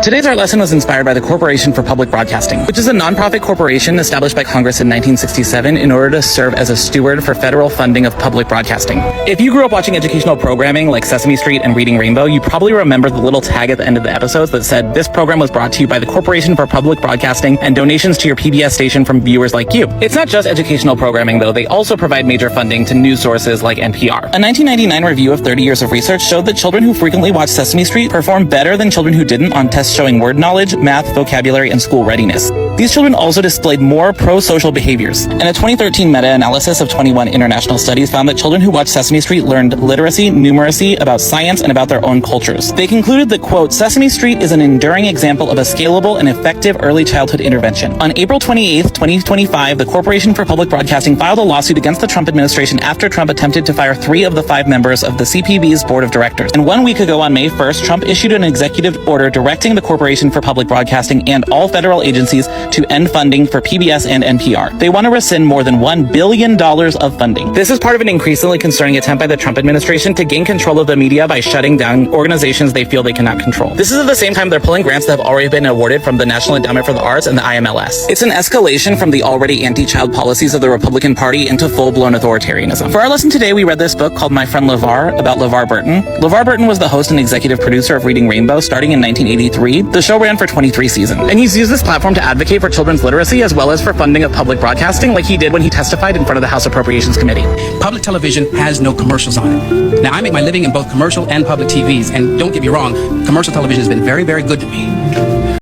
Today's art lesson was inspired by the Corporation for Public Broadcasting, which is a nonprofit corporation established by Congress in 1967 in order to serve as a steward for federal funding of public broadcasting. If you grew up watching educational programming like Sesame Street and Reading Rainbow, you probably remember the little tag at the end of the episodes that said, "This program was brought to you by the Corporation for Public Broadcasting and donations to your PBS station from viewers like you." It's not just educational programming, though. They also provide major funding to news sources like NPR. A 1999 review of 30 years of research showed that children who frequently watched Sesame Street performed better than children who didn't on tests showing word knowledge, math, vocabulary, and school readiness. These children also displayed more pro-social behaviors. And a 2013 meta-analysis of 21 international studies found that children who watched Sesame Street learned literacy, numeracy, about science, and about their own cultures. They concluded that, quote, "Sesame Street is an enduring example of a scalable and effective early childhood intervention." On April 28, 2025, the Corporation for Public Broadcasting filed a lawsuit against the Trump administration after Trump attempted to fire 3 of the 5 members of the CPB's board of directors. And 1 week ago on May 1st, Trump issued an executive order directing the Corporation for Public Broadcasting and all federal agencies to end funding for PBS and NPR. They want to rescind more than $1 billion of funding. This is part of an increasingly concerning attempt by the Trump administration to gain control of the media by shutting down organizations they feel they cannot control. This is at the same time they're pulling grants that have already been awarded from the National Endowment for the Arts and the IMLS. It's an escalation from the already anti-child policies of the Republican Party into full-blown authoritarianism. For our lesson today, we read this book called My Friend LeVar about LeVar Burton. LeVar Burton was the host and executive producer of Reading Rainbow starting in 1983. The show ran for 23 seasons. And he's used this platform to advocate for children's literacy as well as for funding of public broadcasting, like he did when he testified in front of the House Appropriations Committee. Public television has no commercials on it. Now, I make my living in both commercial and public TVs, and don't get me wrong, commercial television has been very, very good to me.